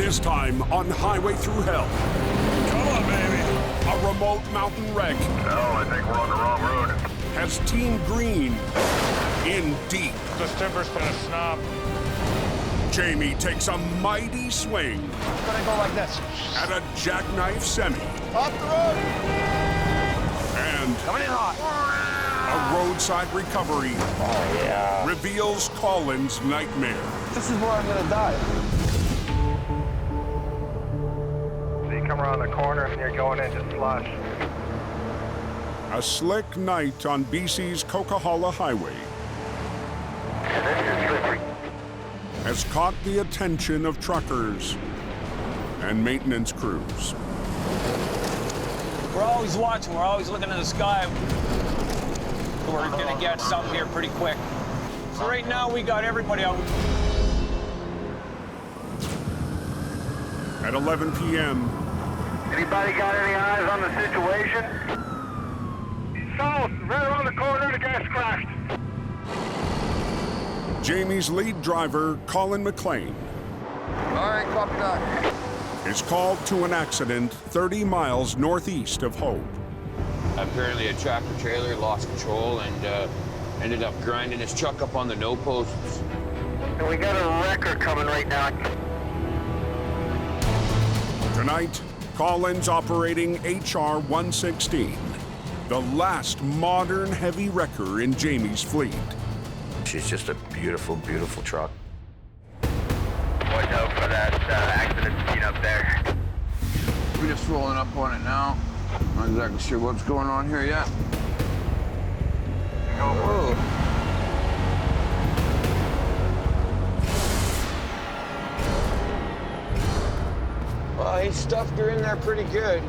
This time on Highway Thru Hell. Come on, baby. A remote mountain wreck No, I think we're on the wrong road. has Team Green in deep. This timber's been a snob. Jamie takes a mighty swing It's gonna go like this. at a jackknife semi. Off the road. And Coming in hot. a roadside recovery Oh, yeah. reveals Colin's nightmare. This is where I'm gonna die. So you come around the corner and you're going into slush. A slick night on BC's Coquihalla Highway And then you're slippery. has caught the attention of truckers and maintenance crews. We're always watching, we're always looking at the sky. We're gonna get something here pretty quick. So right now we got everybody out. At 11 p.m., Anybody got any eyes on the situation? South, right around the corner, the gas crashed. Jamie's lead driver, Colin McLean, All right, copy that. is called to an accident 30 miles northeast of Hope. Apparently a tractor trailer lost control and ended up grinding his truck up on the no posts. And we got a wrecker coming right now. Tonight, Colin's operating HR 116, the last modern heavy wrecker in Jamie's fleet. She's just a beautiful, beautiful truck. Watch out for that accident scene up there. We're just rolling up on it now. Not exactly sure what's going on here yet. Whoa. Well, he stuffed her in there pretty good.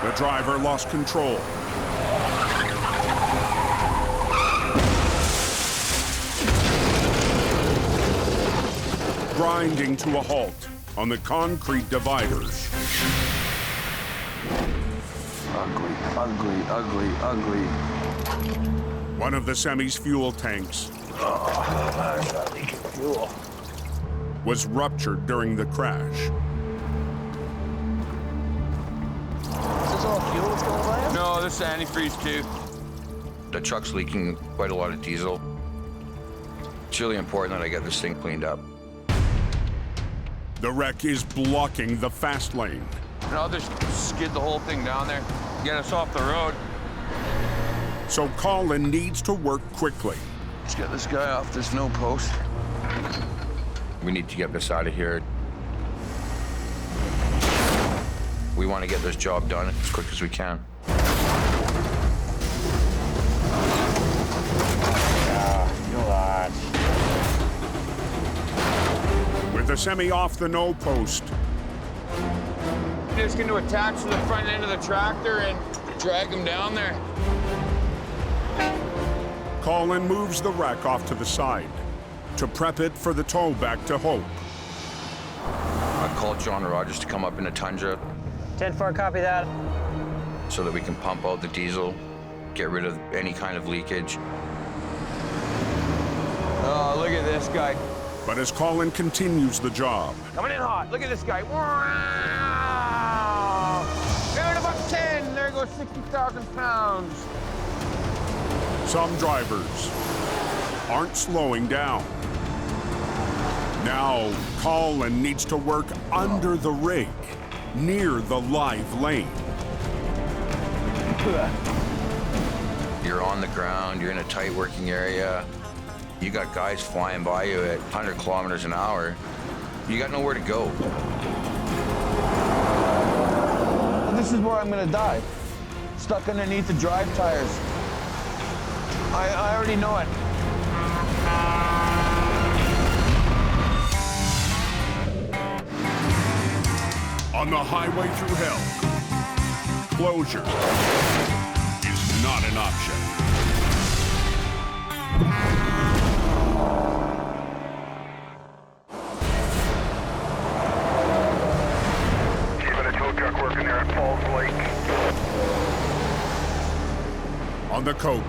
The driver lost control. Grinding to a halt on the concrete dividers. Ugly, ugly, ugly, ugly. One of the semi's fuel tanks was ruptured during the crash. Is this all fuel that's going by? No, this is antifreeze too. The truck's leaking quite a lot of diesel. It's really important that I get this thing cleaned up. The wreck is blocking the fast lane. And I'll just skid the whole thing down there, get us off the road. So Colin needs to work quickly. Let's get this guy off this no post. We need to get this out of here. We want to get this job done as quick as we can. With the semi off the no post, Just going to attach to the front end of the tractor and drag him down there. Colin moves the wreck off to the side to prep it for the tow back to Hope. I called John Rogers to come up in a Tundra 10-4, copy that. so that we can pump out the diesel, get rid of any kind of leakage. Oh, look at this guy. But as Colin continues the job, Coming in hot. Look at this guy. Wow! Down about 10. There goes 60,000 pounds. some drivers aren't slowing down. Now, Colin needs to work under the rig, near the live lane. You're on the ground, you're in a tight working area. You got guys flying by you at 100 kilometers an hour. You got nowhere to go. This is where I'm gonna die. Stuck underneath the drive tires. I already know it. On the highway through hell, closure is not an option. Keeping a tow truck working there at Falls Lake. On the coke,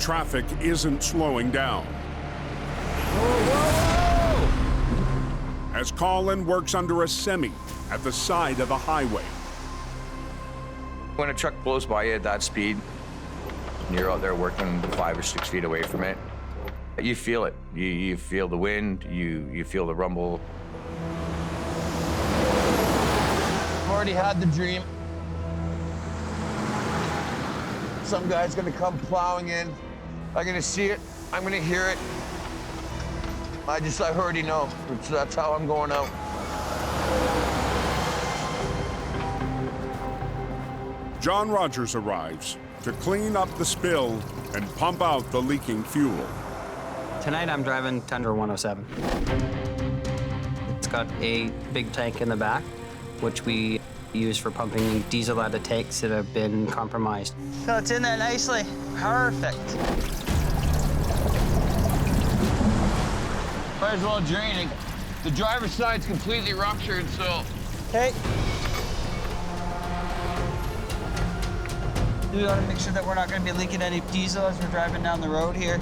traffic isn't slowing down. As Colin works under a semi at the side of the highway. When a truck blows by you at that speed, and you're out there working 5 or 6 feet away from it, you feel it. You feel the wind, you feel the rumble. I've already had the dream. Some guy's gonna come plowing in. I'm gonna see it, I'm gonna hear it. I already know. That's how I'm going out. John Rogers arrives to clean up the spill and pump out the leaking fuel. Tonight I'm driving Tundra 107. It's got a big tank in the back, which we use for pumping diesel out of tanks that have been compromised. So it's in there nicely. Perfect. Might as well drain it. The driver's side's completely ruptured, so. Okay. We want to make sure that we're not going to be leaking any diesel as we're driving down the road here.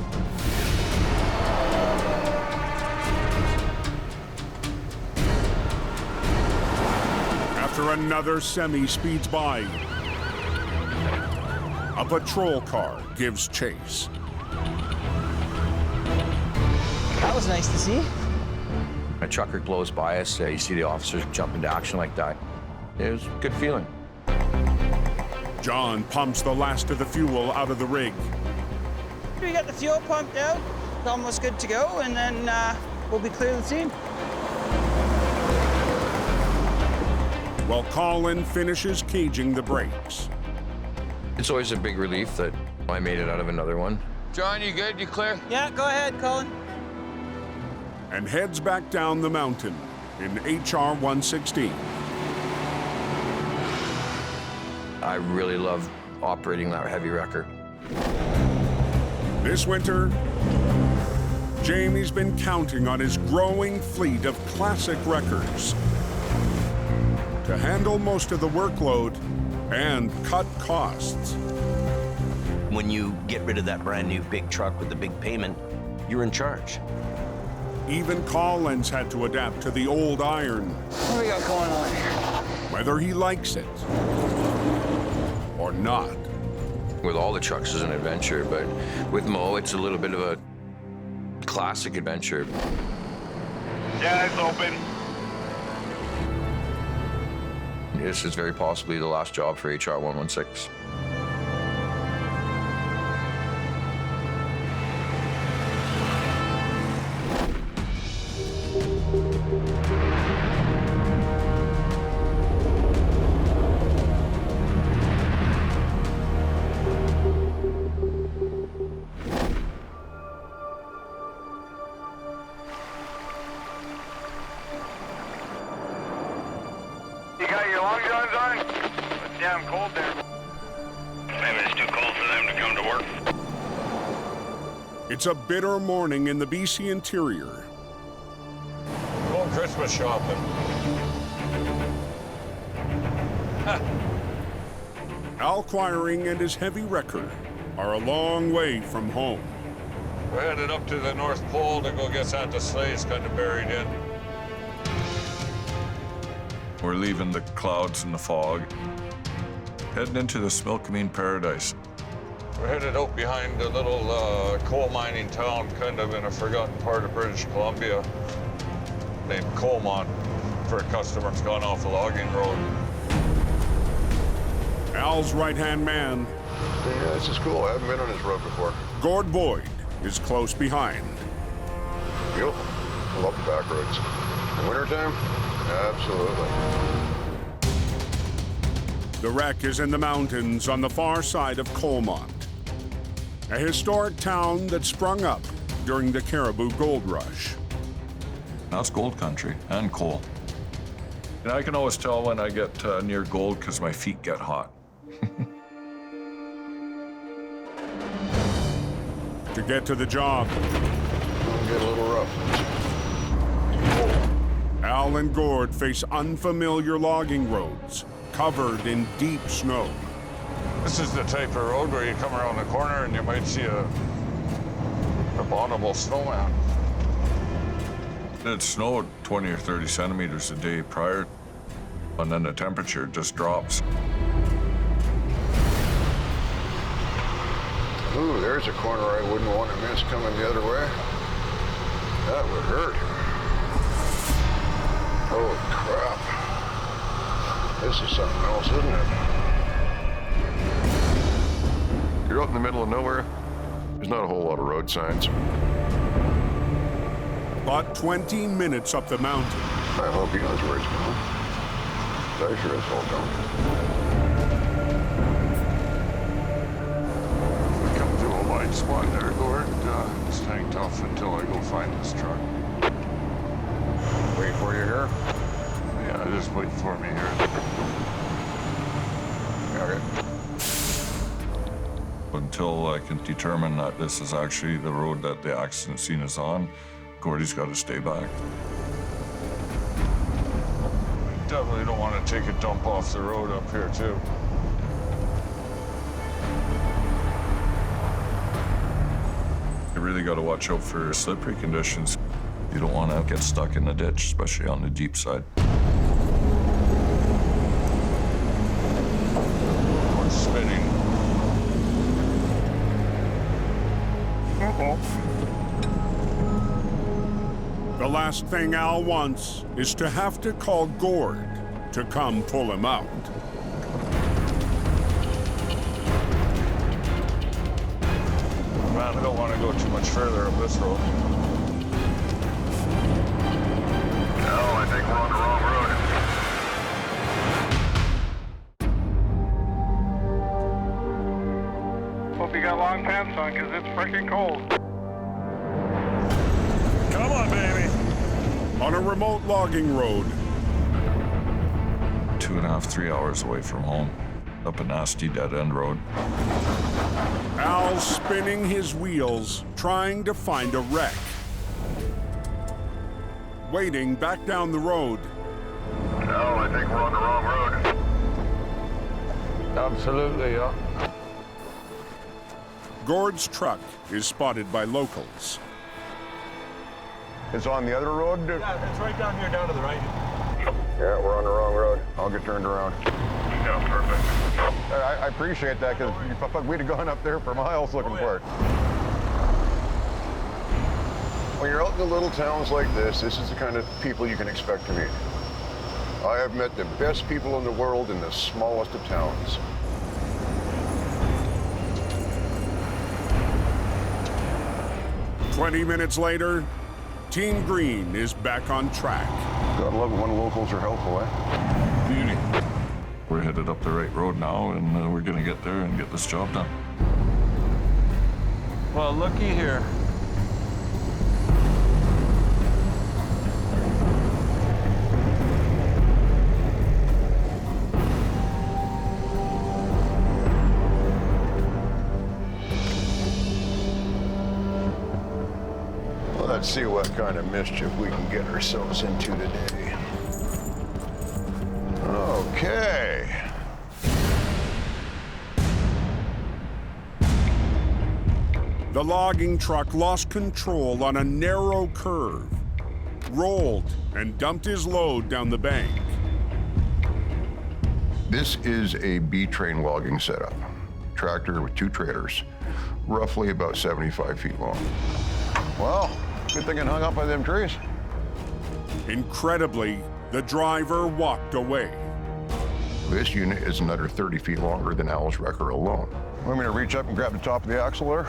After another semi speeds by, a patrol car gives chase. That was nice to see. A trucker blows by us, you see the officers jump into action like that. It was a good feeling. John pumps the last of the fuel out of the rig. We got the fuel pumped out. It's almost good to go, and then we'll be clear of the scene. While Colin finishes caging the brakes. It's always a big relief that I made it out of another one. John, you good? You clear? Yeah, go ahead, Colin. And heads back down the mountain in HR 116. I really love operating that heavy wrecker. This winter, Jamie's been counting on his growing fleet of classic wreckers to handle most of the workload and cut costs. When you get rid of that brand new big truck with the big payment, you're in charge. Even Colin's had to adapt to the old iron. What do we got going on here? Whether he likes it or not. With all the trucks is an adventure, but with Mo, it's a little bit of a classic adventure. Yeah, it's open. This is very possibly the last job for HR 116. You got your long johns on? It's damn cold there. Maybe it's too cold for them to come to work. It's a bitter morning in the BC interior. Going Christmas shopping. Al Quiring and his heavy wrecker are a long way from home. We're headed up to the North Pole to go get Santa's sleighs kind of buried in. We're leaving the clouds and the fog, heading into the Smilkameen paradise. We're headed out behind a little coal mining town, kind of in a forgotten part of British Columbia, named Coalmont, for a customer that's gone off a logging road. Al's right-hand man, Yeah, this is cool. I haven't been on this road before. Gord Boyd, is close behind. Beautiful. I love the back roads. In wintertime? Absolutely. The wreck is in the mountains on the far side of Coalmont, a historic town that sprung up during the Caribou Gold Rush. That's gold country and coal. And I can always tell when I get near gold because my feet get hot. To get to the job, It'll get a little rough. Al and Gord face unfamiliar logging roads covered in deep snow. This is the type of road where you come around the corner and you might see a abominable snowman. It snowed 20 or 30 centimeters a day prior, and then the temperature just drops. Ooh, there's a corner I wouldn't want to miss coming the other way. That would hurt. Oh, crap. This is something else, isn't it? You're out in the middle of nowhere. There's not a whole lot of road signs. About 20 minutes up the mountain. I hope he knows where he's going. I sure as hell don't. Come to a wide spot there, Gord. Just hang tough until I go find this truck. Wait for you here? Yeah, just wait for me here. Okay. Until I can determine that this is actually the road that the accident scene is on, Gordy's got to stay back. Definitely don't want to take a dump off the road up here, too. You really got to watch out for slippery conditions. You don't want to get stuck in the ditch, especially on the deep side. Or spinning. The last thing Al wants is to have to call Gord to come pull him out. Man, I don't want to go too much further up this road. No, I think we're on the wrong road. Hope you got long pants on, because it's freaking cold. Come on, baby. On a remote logging road. 2.5, 3 hours away from home, up a nasty dead-end road. Al's spinning his wheels, trying to find a wreck. Waiting back down the road. No, I think we're on the wrong road. Absolutely, yeah. Gord's truck is spotted by locals. It's on the other road? Yeah, it's right down here, down to the right. Yeah, we're on the wrong road. I'll get turned around. Yeah, perfect. I appreciate that, because we'd have gone up there for miles looking for it. When you're out in the little towns like this is the kind of people you can expect to meet. I have met the best people in the world in the smallest of towns. "20 minutes later, Team Green is back on track. Gotta love it when locals are helpful, eh? Beauty. We're headed up the right road now, and we're gonna get there and get this job done. Well, looky here. Let's see what kind of mischief we can get ourselves into today. Okay. The logging truck lost control on a narrow curve, rolled, and dumped his load down the bank. This is a B-train logging setup. Tractor with 2 trailers, roughly about 75 feet long. Well, good thing it hung up by them trees. Incredibly, the driver walked away. This unit is another 30 feet longer than Al's wrecker alone. Want me to reach up and grab the top of the axle there?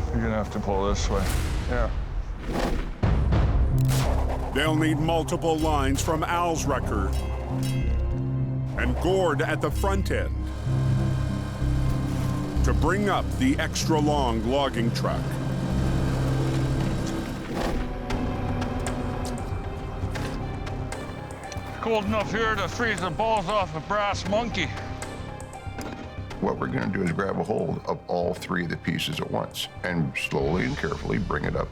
You're gonna have to pull this way. Yeah. They'll need multiple lines from Al's wrecker and Gord at the front end to bring up the extra long logging truck. Cold enough here to freeze the balls off a brass monkey. What we're gonna do is grab a hold of all 3 of the pieces at once and slowly and carefully bring it up.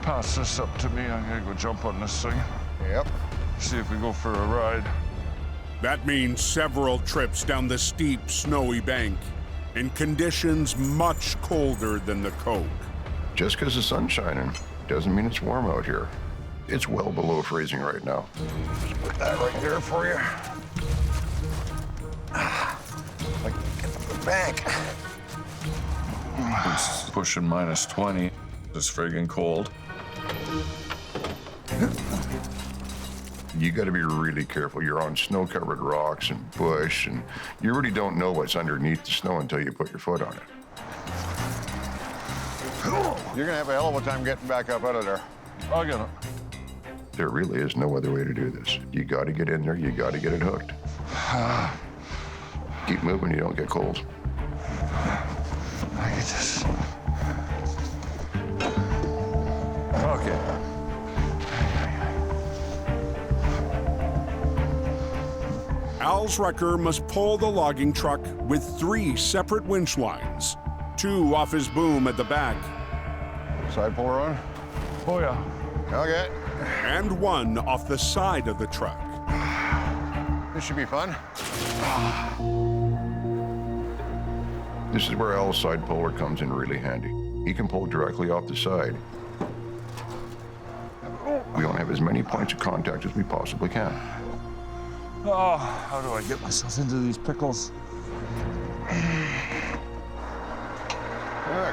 Pass this up to me. I'm gonna go jump on this thing. Yep. See if we go for a ride. That means several trips down the steep, snowy bank in conditions much colder than the Coke. Just because the sun's shining doesn't mean it's warm out here. It's well below freezing right now. Just put that right there for you. Like, get the bank. It's pushing -20. It's friggin' cold. You got to be really careful. You're on snow-covered rocks and bush, and you really don't know what's underneath the snow until you put your foot on it. You're gonna have a hell of a time getting back up out of there. I'll get it. There really is no other way to do this. You got to get in there. You got to get it hooked. Keep moving. You don't get cold. I get this. Okay. Al's wrecker must pull the logging truck with 3 separate winch lines, 2 off his boom at the back, Side puller on? Oh, yeah. Okay. and 1 off the side of the truck. This should be fun. This is where Al's side puller comes in really handy. He can pull directly off the side. We want to have as many points of contact as we possibly can. Oh, how do I get myself into these pickles?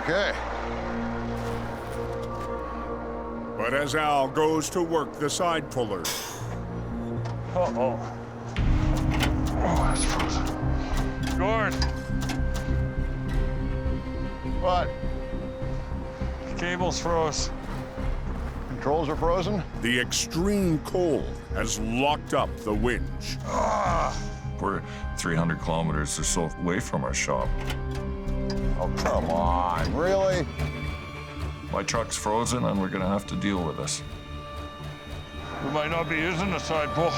Okay. But as Al goes to work the side puller, Uh-oh. Oh, that's frozen. Gord, What? cable's froze. Controls are frozen? the extreme cold has locked up the winch. We're 300 kilometers or so away from our shop. Oh, come on. Really? My truck's frozen and we're gonna have to deal with this. We might not be using the side pull.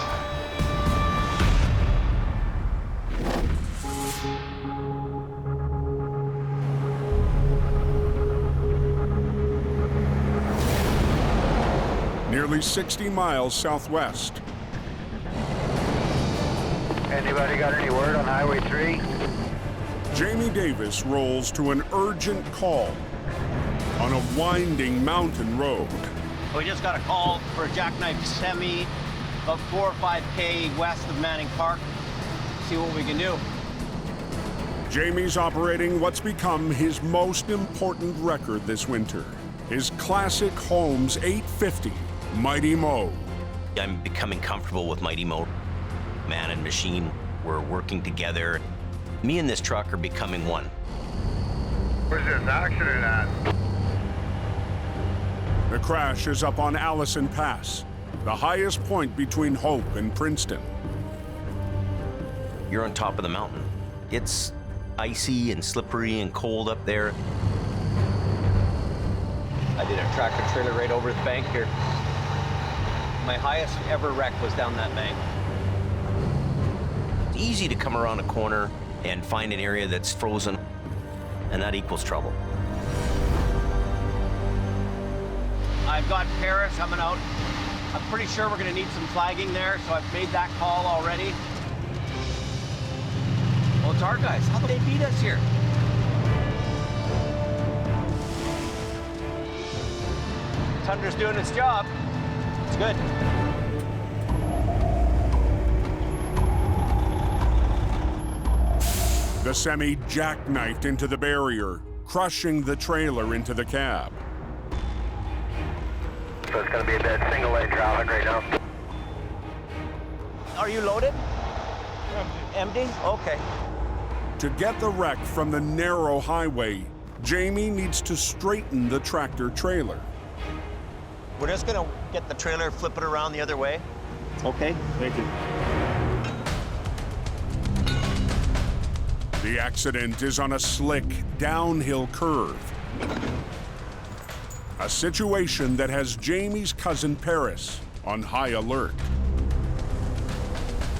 Nearly 60 miles southwest, Anybody got any word on Highway 3? Jamie Davis rolls to an urgent call on a winding mountain road. We just got a call for a jackknifed semi about 4 or 5K west of Manning Park. See what we can do. Jamie's operating what's become his most important record this winter, his classic Holmes 850 Mighty Mo. I'm becoming comfortable with Mighty Mo. Man and machine, we're working together. Me and this truck are becoming one. Where's this accident at? The crash is up on Allison Pass, the highest point between Hope and Princeton. You're on top of the mountain. It's icy and slippery and cold up there. I did a tractor trailer right over the bank here. My highest ever wreck was down that bank. It's easy to come around a corner and find an area that's frozen, and that equals trouble. I've got Paris coming out. I'm pretty sure we're gonna need some flagging there, so I've made that call already. Well, it's our guys. How they beat us here? Tundra's doing its job. It's good. The semi jackknifed into the barrier, crushing the trailer into the cab. So it's gonna be a dead single lane traffic right now. Are you loaded? Empty? Okay. To get the wreck from the narrow highway, Jamie needs to straighten the tractor trailer. We're just gonna get the trailer, flip it around the other way. Okay, thank you. The accident is on a slick, downhill curve. A situation that has Jamie's cousin Paris on high alert.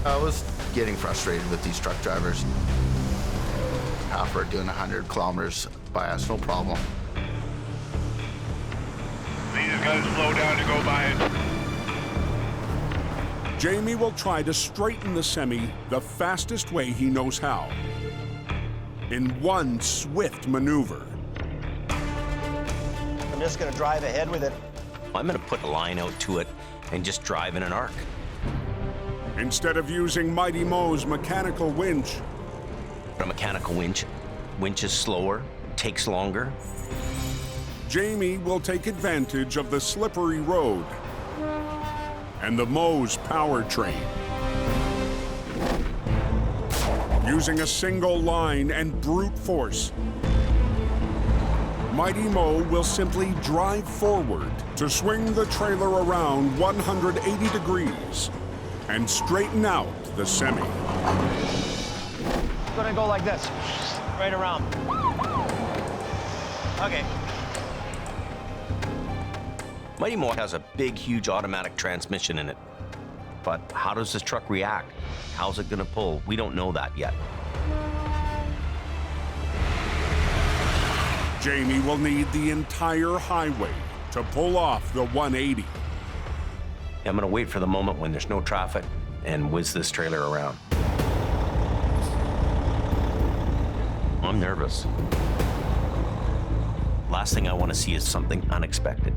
I was getting frustrated with these truck drivers. Half are doing 100 kilometers by us, no problem. You just gotta slow down to go by it. Jamie will try to straighten the semi the fastest way he knows how. in one swift maneuver. I'm just gonna drive ahead with it. I'm gonna put a line out to it and just drive in an arc. Instead of using Mighty Mo's mechanical winch, A mechanical winch is slower, takes longer. Jamie will take advantage of the slippery road and the Mo's powertrain. Using a single line and brute force, Mighty Mo will simply drive forward to swing the trailer around 180 degrees and straighten out the semi. It's gonna go like this, right around. Okay. Mighty Mo has a big, huge automatic transmission in it. But how does this truck react? How's it gonna pull? We don't know that yet. Jamie will need the entire highway to pull off the 180. I'm gonna wait for the moment when there's no traffic and whiz this trailer around. I'm nervous. Last thing I want to see is something unexpected.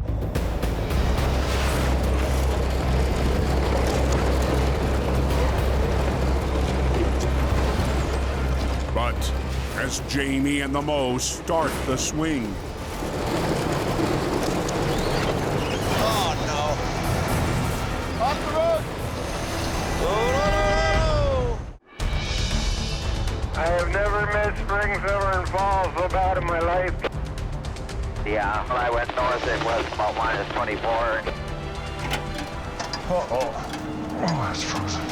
But as Jamie and the Mo start the swing, Oh, no. Off the road. I have never missed spring, summer, and fall so bad in my life. Yeah, when I went north, it was about -24. Oh, that's frozen.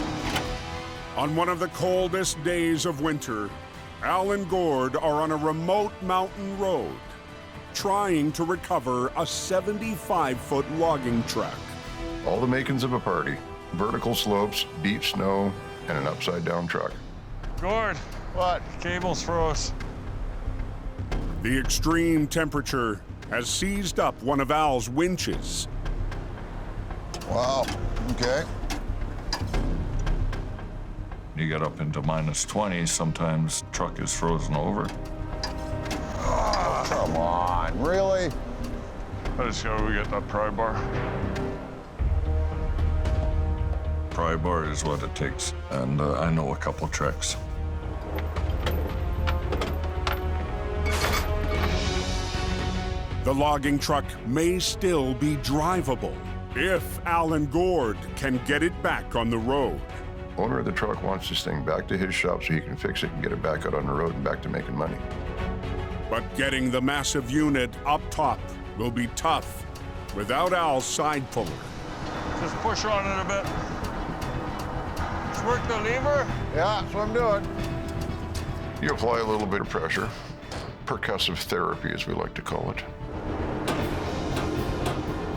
on one of the coldest days of winter, Al and Gord are on a remote mountain road, trying to recover a 75-foot logging truck. All the makings of a party. Vertical slopes, deep snow, and an upside-down truck. Gord, what? Cables froze. The extreme temperature has seized up one of Al's winches. Wow, okay. You get up into -20, sometimes truck is frozen over. Oh, come on, really? I just gotta get that pry bar. Pry bar is what it takes, and I know a couple tricks. The logging truck may still be drivable if Al and Gord can get it back on the road. Owner of the truck wants this thing back to his shop so he can fix it and get it back out on the road and back to making money. But getting the massive unit up top will be tough without Al's side puller. Just push on it a bit. Just work the lever. Yeah, that's what I'm doing. You apply a little bit of pressure. Percussive therapy, as we like to call it.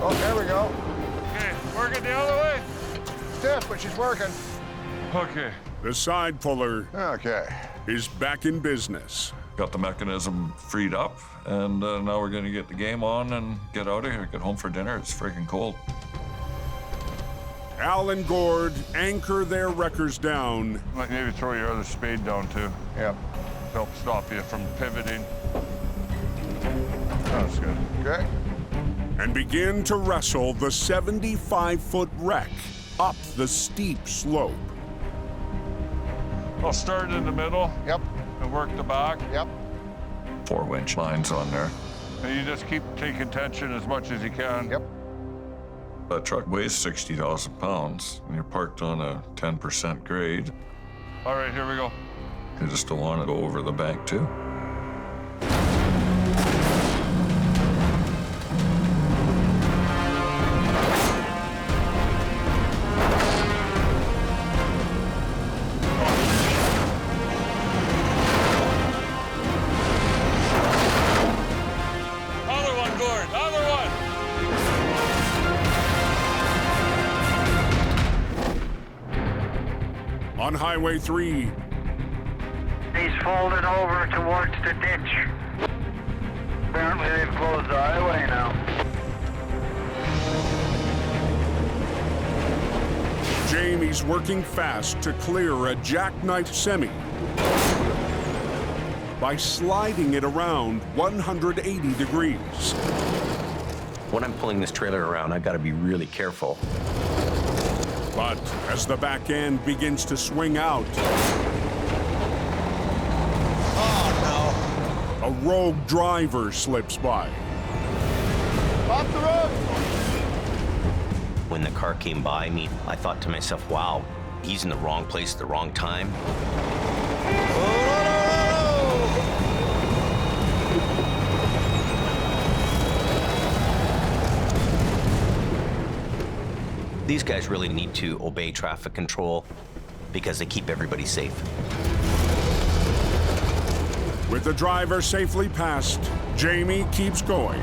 Oh, there we go. Okay, work it the other way. Stiff, but she's working. Okay. The side puller Okay. is back in business. Got the mechanism freed up, and now we're gonna get the game on and get out of here, get home for dinner. It's freaking cold. Al and Gord anchor their wreckers down. Might maybe throw your other spade down too. Yep. Help stop you from pivoting. That's good. Okay. And begin to wrestle the 75-foot wreck up the steep slope. I'll start in the middle. Yep. And work the back. Yep. 4 winch lines on there. And you just keep taking tension as much as you can. Yep. That truck weighs 60,000 pounds, and you're parked on a 10% grade. All right, here we go. You just don't want to go over the bank, too. Other one, Gord, other one! On Highway 3, He's folded over towards the ditch. Apparently they've closed the highway now. Jamie's working fast to clear a jackknifed semi. by sliding it around 180 degrees. When I'm pulling this trailer around, I've got to be really careful. But as the back end begins to swing out, a rogue driver slips by. Off the road! When the car came by me, I thought to myself, wow, he's in the wrong place at the wrong time. These guys really need to obey traffic control because they keep everybody safe. With the driver safely passed, Jamie keeps going.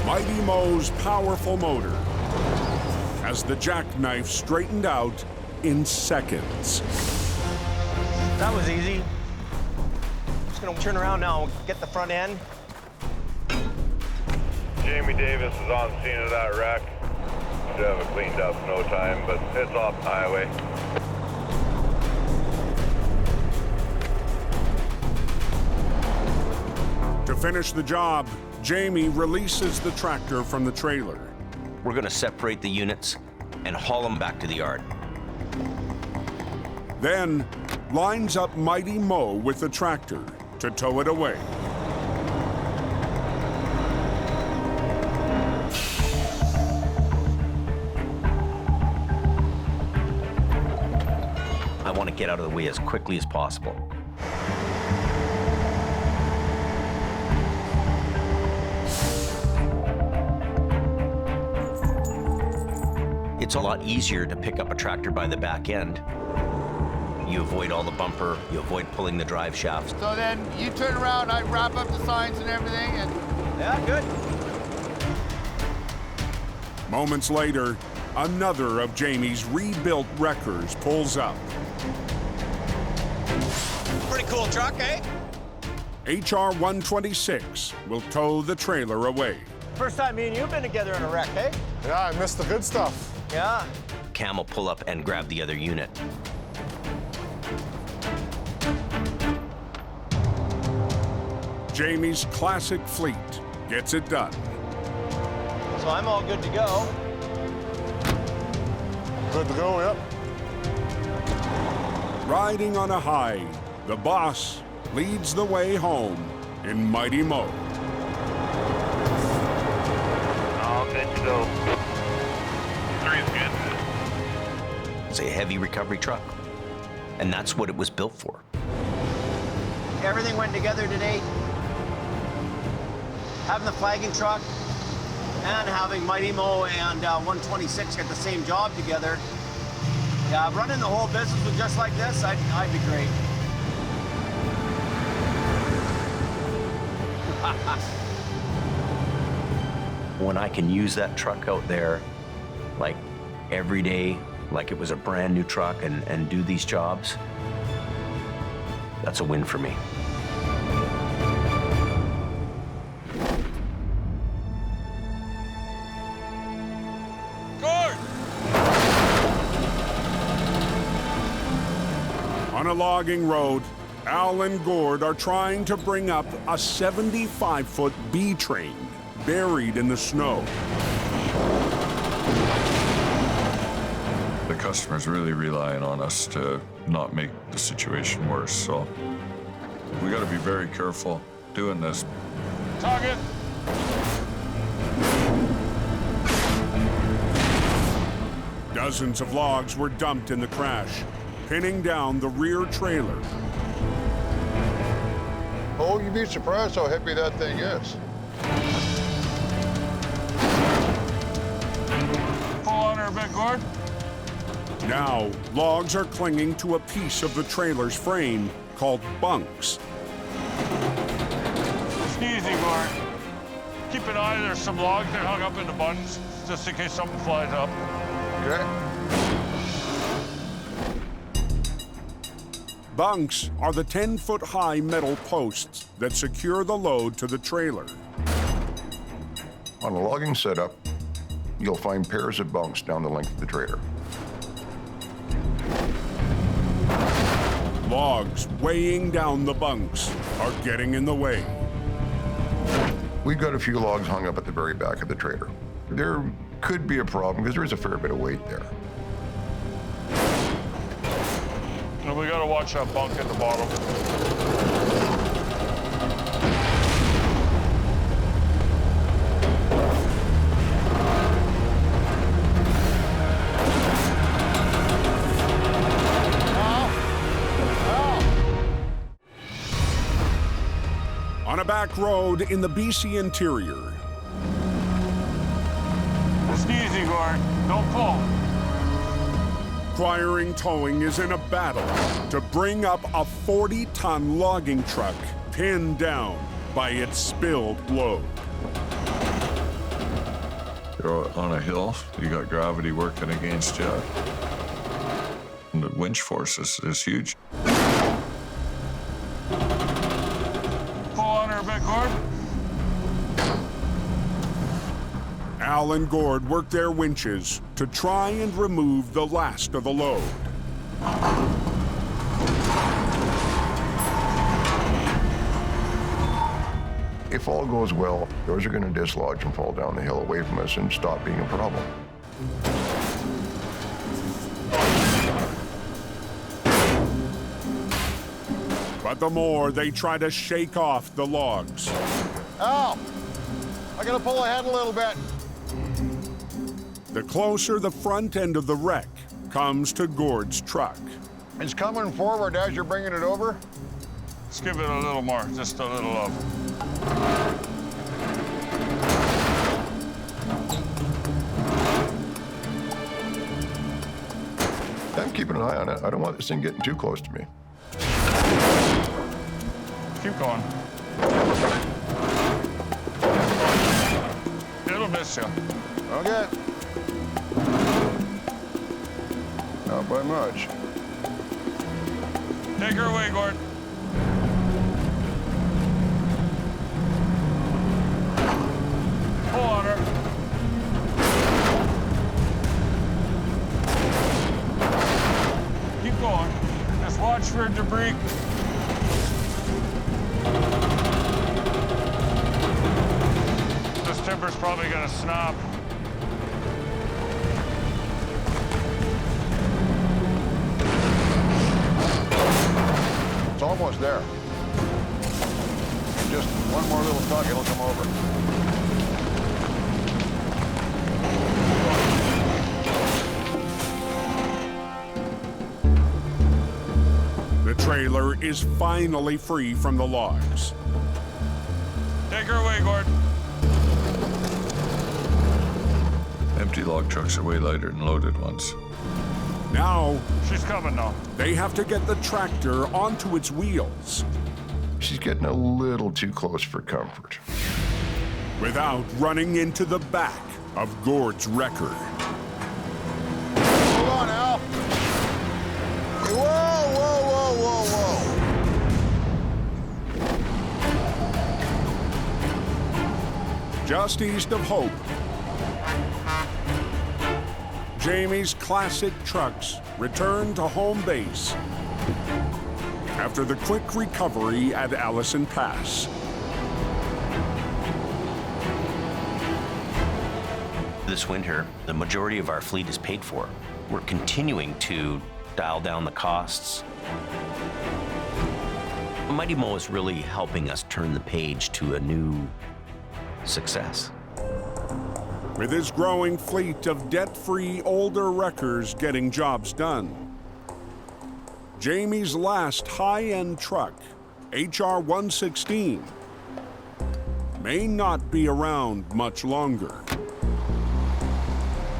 Mighty Mo's powerful motor has the Jackknife straightened out in seconds. That was easy. Just gonna turn around now and get the front end. Jamie Davis is on scene of that wreck. Should have it cleaned up in no time, but it's off the highway. To finish the job, Jamie releases the tractor from the trailer. We're gonna separate the units and haul them back to the yard. Then lines up Mighty Mo with the tractor to tow it away. I want to get out of the way as quickly as possible. It's a lot easier to pick up a tractor by the back end. You avoid all the bumper, you avoid pulling the drive shafts. So then you turn around, I wrap up the signs and everything, and... Yeah, good. Moments later, another of Jamie's rebuilt wreckers pulls up. Pretty cool truck, eh? HR 126 will tow the trailer away. First time me and you have been together in a wreck, eh? Yeah, I missed the good stuff. Yeah. Cam will pull up and grab the other unit. Jamie's classic fleet gets it done. So I'm all good to go. Good to go, yep. Riding on a high, the boss leads the way home in Mighty Mo. All good to go. 3's good. It's a heavy recovery truck, and that's what it was built for. Everything went together today. Having the flagging truck and having Mighty Mo and 126 get the same job together. Yeah, running the whole business with just like this, I'd be great. When I can use that truck out there, like every day, like it was a brand new truck and do these jobs, that's a win for me. On a logging road, Al and Gord are trying to bring up a 75-foot B train buried in the snow. The customer's really relying on us to not make the situation worse, so we gotta be very careful doing this. Target! Dozens of logs were dumped in the crash, pinning down the rear trailer. Oh, you'd be surprised how heavy that thing is. Pull on her a bit, Gord. Now, logs are clinging to a piece of the trailer's frame called bunks. Easy, Gord. Keep an eye, there's some logs that hung up in the buttons, just in case something flies up. Okay. Bunks are the 10-foot-high metal posts that secure the load to the trailer. On a logging setup, you'll find pairs of bunks down the length of the trailer. Logs weighing down the bunks are getting in the way. We've got a few logs hung up at the very back of the trailer. There could be a problem because there is a fair bit of weight there. And we gotta watch that bunk at the bottom. On a back road in the BC interior. Just easy, Gord. Don't pull. Acquiring Towing is in a battle to bring up a 40-ton logging truck pinned down by its spilled load. You're on a hill, you got gravity working against you. And the winch force is huge. Pull on her a bit, Gord. Al and Gord work their winches to try and remove the last of the load. If all goes well, those are going to dislodge and fall down the hill away from us and stop being a problem. But the more they try to shake off the logs. Al, I gotta pull ahead a little bit. The closer the front end of the wreck comes to Gord's truck. It's coming forward as you're bringing it over. Let's give it a little more, just a little of. I'm keeping an eye on it. I don't want this thing getting too close to me. Keep going. It'll miss you. Okay. Not by much. Take her away, Gord. Pull on her. Keep going. Just watch for debris. This timber's probably gonna snap. It's almost there. Just one more little tug, it'll come over. The trailer is finally free from the logs. Take her away, Gord. Empty log trucks are way lighter than loaded ones. Now, she's coming now. They have to get the tractor onto its wheels. She's getting a little too close for comfort. Without running into the back of Gord's wrecker. Hold on, Al. Whoa, whoa, whoa, whoa, whoa. Just east of Hope, Jamie's classic trucks return to home base after the quick recovery at Allison Pass. This winter, the majority of our fleet is paid for. We're continuing to dial down the costs. Mighty Mo is really helping us turn the page to a new success. With his growing fleet of debt-free older wreckers getting jobs done, Jamie's last high-end truck, HR 116, may not be around much longer.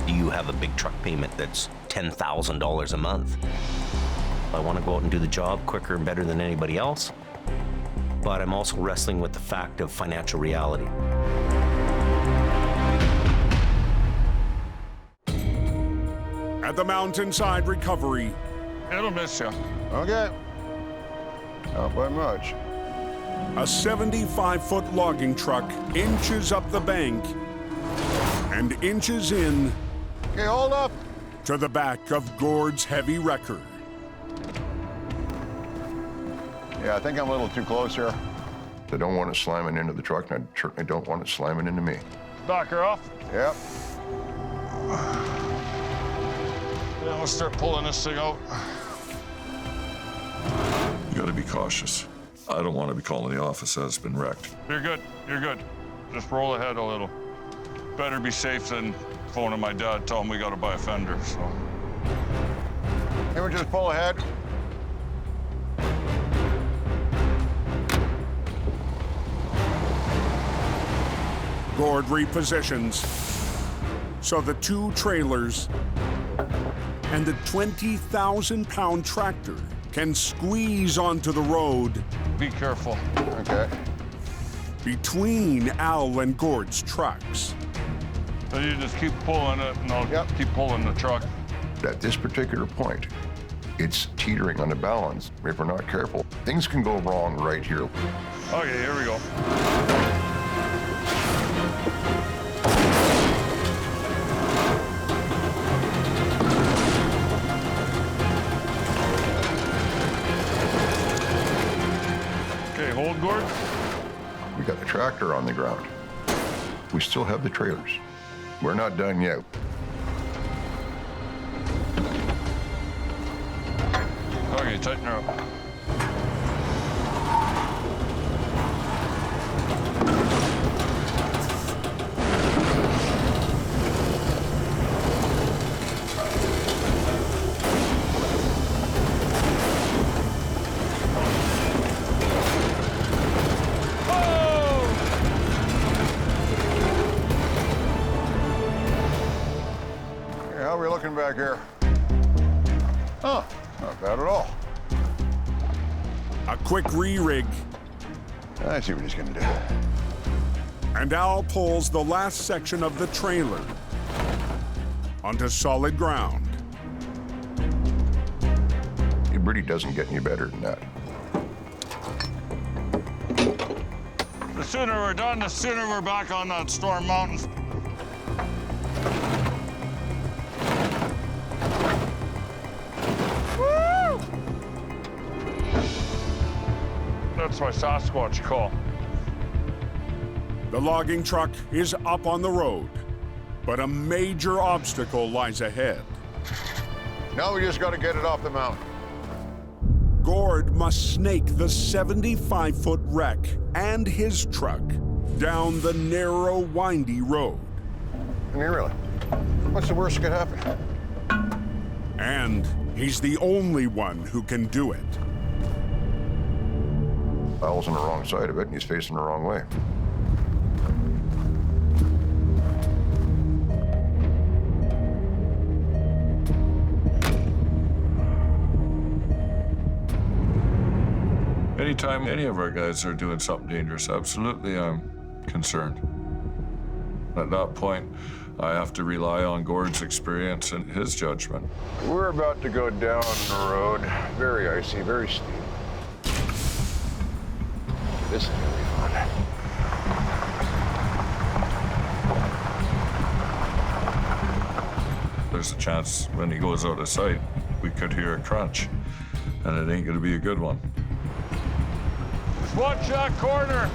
You have a big truck payment that's $10,000 a month. I want to go out and do the job quicker and better than anybody else, but I'm also wrestling with the fact of financial reality. At the Mountainside Recovery, it'll miss you. Okay. Not by much. A 75-foot logging truck inches up the bank and inches in. Okay, hold up. To the back of Gord's heavy wrecker. Yeah, I think I'm a little too close here. I don't want it slamming into the truck, and I certainly don't want it slamming into me. Back her off. Yep. Yeah, let's start pulling this thing out. You gotta be cautious. I don't want to be calling the office that it's been wrecked. You're good. You're good. Just roll ahead a little. Better be safe than phoning my dad, tell him we gotta buy a fender, so. Can we just pull ahead? Gord repositions so the two trailers and the 20,000-pound tractor can squeeze onto the road. Be careful. Okay. Between Al and Gord's trucks. So you just keep pulling it, and I'll keep pulling the truck. At this particular point, it's teetering on the balance. If we're not careful, things can go wrong right here. Okay, here we go. Okay, hold, Gord. We got the tractor on the ground. We still have the trailers. We're not done yet. Okay, tighten her up. How are we looking back here? Oh, not bad at all. A quick re-rig. I see what he's gonna do. And Al pulls the last section of the trailer onto solid ground. It really doesn't get any better than that. The sooner we're done, the sooner we're back on that Storm Mountain. That's my Sasquatch call. The logging truck is up on the road, but a major obstacle lies ahead. Now we just gotta get it off the mountain. Gord must snake the 75-foot wreck and his truck down the narrow, windy road. I mean, really, what's the worst that could happen? And he's the only one who can do it. Al's on the wrong side of it, and he's facing the wrong way. Anytime any of our guys are doing something dangerous, absolutely I'm concerned. At that point, I have to rely on Gord's experience and his judgment. We're about to go down the road. Very icy, very steep. This is gonna be fun. There's a chance when he goes out of sight, we could hear a crunch, and it ain't gonna be a good one. Watch that corner!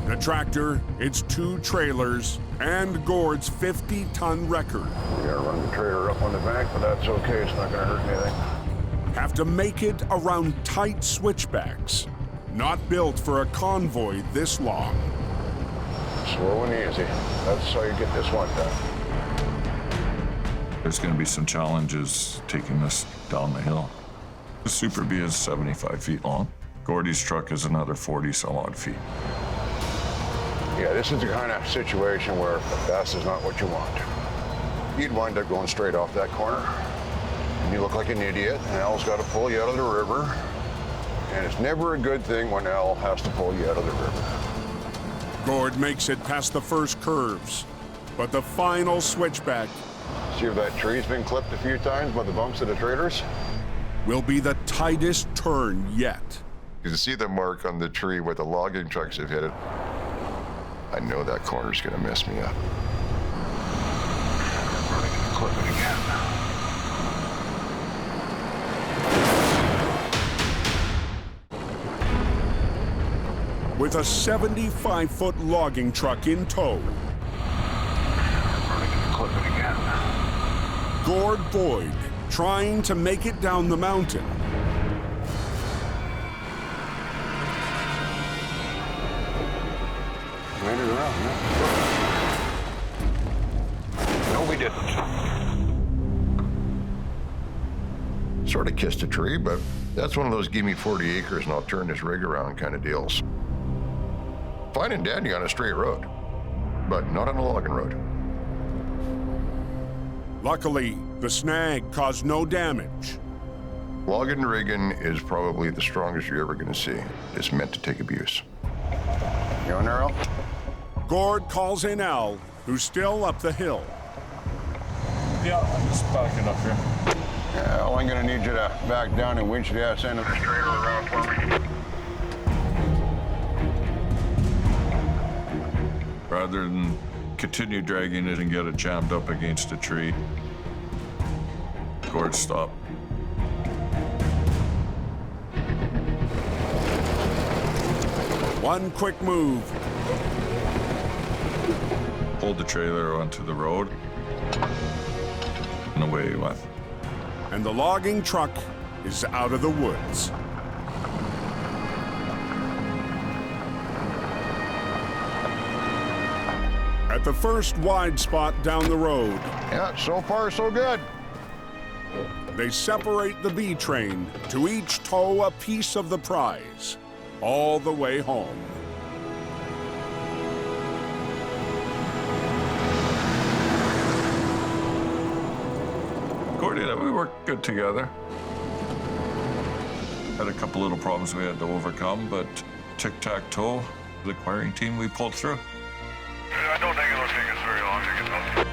The tractor, its two trailers, and Gord's 50-ton record We gotta run the trailer up on the bank, but that's okay. It's not gonna hurt anything. have to make it around tight switchbacks, not built for a convoy this long. Slow and easy. That's how you get this one done. There's gonna be some challenges taking this down the hill. The Super B is 75 feet long. Gordy's truck is another 40-some-odd feet. Yeah, this is the kind of situation where fast is not what you want. You'd wind up going straight off that corner. And you look like an idiot, and Al's got to pull you out of the river. And it's never a good thing when Al has to pull you out of the river. Gord makes it past the first curves, but the final switchback See if that tree's been clipped a few times by the bumps of the trailers? will be the tightest turn yet. You can see the mark on the tree where the logging trucks have hit it. I know that corner's gonna mess me up. I'm probably gonna clip it again. with a 75-foot logging truck in tow. Clip it again. Gord Boyd trying to make it down the mountain. Made it around, yeah. No, we didn't. Sort of kissed a tree, but that's one of those give me 40 acres and I'll turn this rig around kind of deals. Fine and dandy on a straight road, but not on a logging road. Luckily, the snag caused no damage. Logging rigging is probably the strongest you're ever going to see. It's meant to take abuse. You on there, Al? Gord calls in Al, who's still up the hill. Yeah, I'm just backing up here. Yeah, Al, I'm going to need you to back down and winch the ass end of the trailer around for me. Rather than continue dragging it and get it jammed up against a tree, Gord stopped. One quick move. Pulled the trailer onto the road, and away he went. And the logging truck is out of the woods. At the first wide spot down the road. Yeah, so far so good. They separate the B train to each tow a piece of the prize, all the way home. Gordy and I, we worked good together. Had a couple little problems we had to overcome, but tic-tac-toe, the acquiring team, we pulled through. I don't think it'll take us very long to get done.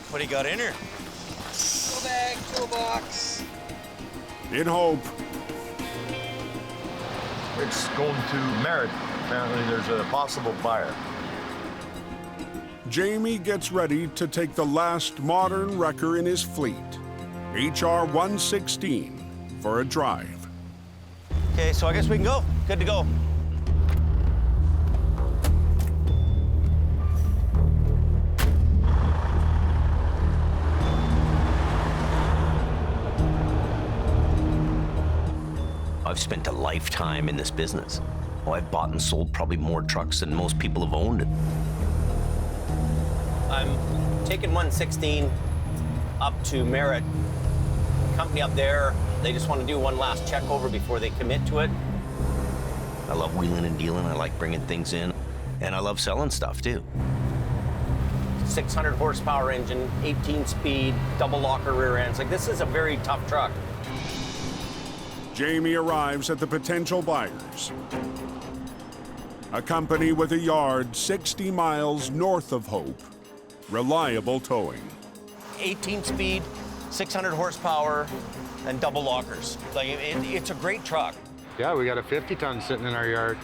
What do you got in her? Tool bag, toolbox. In hope. It's going to Merritt. Apparently there's a possible buyer. Jamie gets ready to take the last modern wrecker in his fleet, HR 116, for a drive. Okay, so I guess we can go. Good to go. I've spent a lifetime in this business. Oh, I've bought and sold probably more trucks than most people have owned. I'm taking 116 up to Merritt. The company up there, they just want to do one last check over before they commit to it. I love wheeling and dealing. I like bringing things in. And I love selling stuff, too. 600 horsepower engine, 18 speed, double locker rear ends. Like, this is a very tough truck. Jamie arrives at the potential buyers. A company with a yard 60 miles north of Hope. Reliable towing. 18 speed, 600 horsepower, and double lockers. Like, it's a great truck. Yeah, we got a 50-ton sitting in our yard.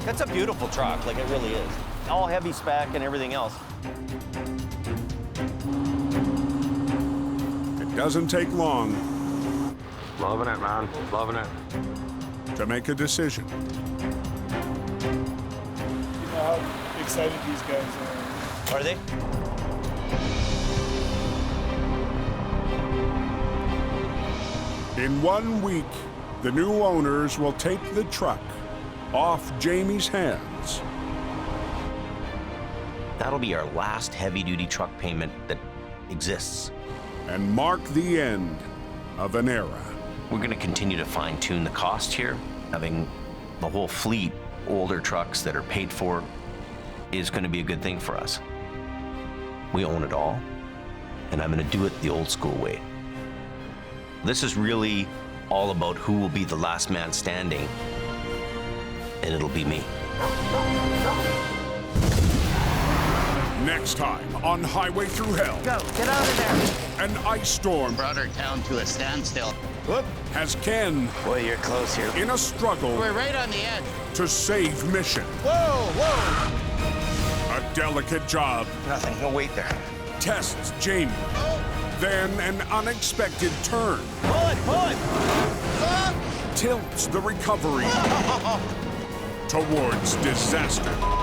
That's a beautiful truck, like it really is. All heavy spec and everything else. It doesn't take long. Loving it, man. Loving it. To make a decision. You know how excited these guys are. Are they? In 1 week, the new owners will take the truck off Jamie's hands. That'll be our last heavy-duty truck payment that exists. And mark the end of an era. We're going to continue to fine-tune the cost here. Having the whole fleet, older trucks that are paid for, is going to be a good thing for us. We own it all, and I'm going to do it the old-school way. This is really all about who will be the last man standing, and it'll be me. Next time on Highway Thru Hell. Go, get out of there. An ice storm Brought our town to a standstill. Whoop. Has Ken Boy, you're close here. in a struggle We're right on the edge. to save mission. Whoa, whoa. A delicate job Nothing, no weight there. tests Jamie. Then an unexpected turn Pull it, pull it! tilts the recovery towards disaster.